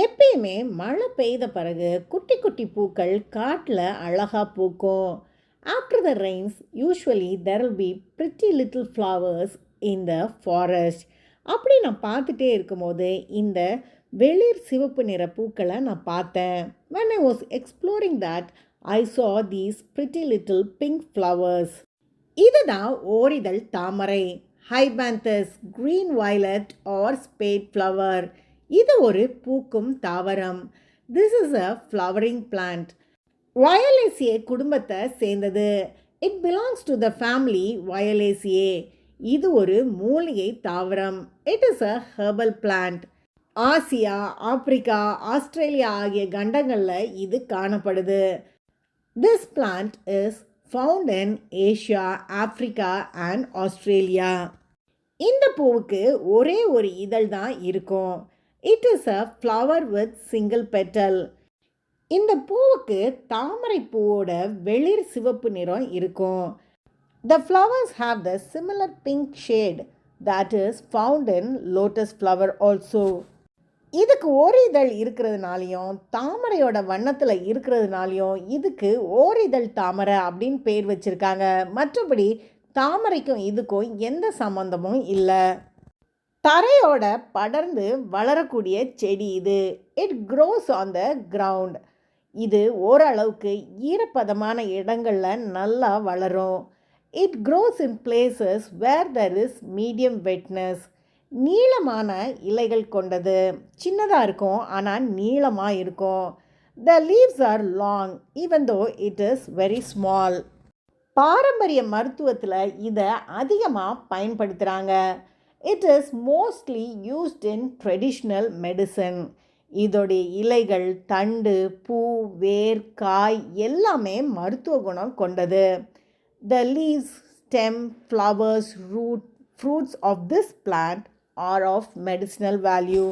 எப்பயுமே மழை பெய்த பிறகு குட்டி குட்டி பூக்கள் காட்டில் அழகாக பூக்கும். After the Reigns usually there will be pretty little flowers in the forest. அப்படி நான் பார்த்துட்டே இருக்கும்போது இந்த வெளிர் சிவப்பு நிற பூக்களை நான் பார்த்தேன். when I was exploring that I saw these pretty little pink flowers. இதுதான் ஓரிதழ் தாமரை, ஹைபாந்தஸ் green violet or spade flower. இது ஒரு பூக்கும் தாவரம். This is a flowering plant. Violaceae குடும்பத்தை சேர்ந்தது. It belongs to the family Violaceae. இது ஒரு மூலிகை தாவரம். It is a herbal plant. Asia, Africa, Australia ஆகிய கண்டங்களில் இது காணப்படுது. This plant is found in Asia, Africa and Australia. இந்த பூவுக்கு ஒரே ஒரு இதழ் தான் இருக்கும். It is a flower with single petal. இந்த பூவுக்கு தாமரை பூவோட வெளிர் சிவப்பு நிறம் இருக்கும். The flowers have the similar pink shade that is found in lotus flower also. இதுக்கு ஓரிதழ் இருக்கிறதுனாலையும் தாமரையோட வண்ணத்தில் இருக்கிறதுனாலையும் இதுக்கு ஓரிதழ் தாமரை அப்படின்னு பேர் வச்சுருக்காங்க. மற்றபடி தாமரைக்கும் இதுக்கும் எந்த சம்மந்தமும் இல்லை. தரையோட படர்ந்து வளரக்கூடிய செடி இது. It grows on the ground. இது ஓரளவுக்கு ஈரப்பதமான இடங்களில் நல்லா வளரும். It grows in places where there is medium wetness. நீளமான இலைகள் கொண்டது. சின்னதாக இருக்கும் ஆனால் நீளமாக இருக்கும். The leaves are long even though it is very small. பாரம்பரிய மருத்துவத்தில் இதை அதிகமாக பயன்படுத்துகிறாங்க. It is mostly used in traditional medicine. இதோடைய இலைகள், தண்டு, பூ, வேர், காய் எல்லாமே மருத்துவ குணம் கொண்டது. The leaves, stem, flowers, root, fruits of this plant are of medicinal value.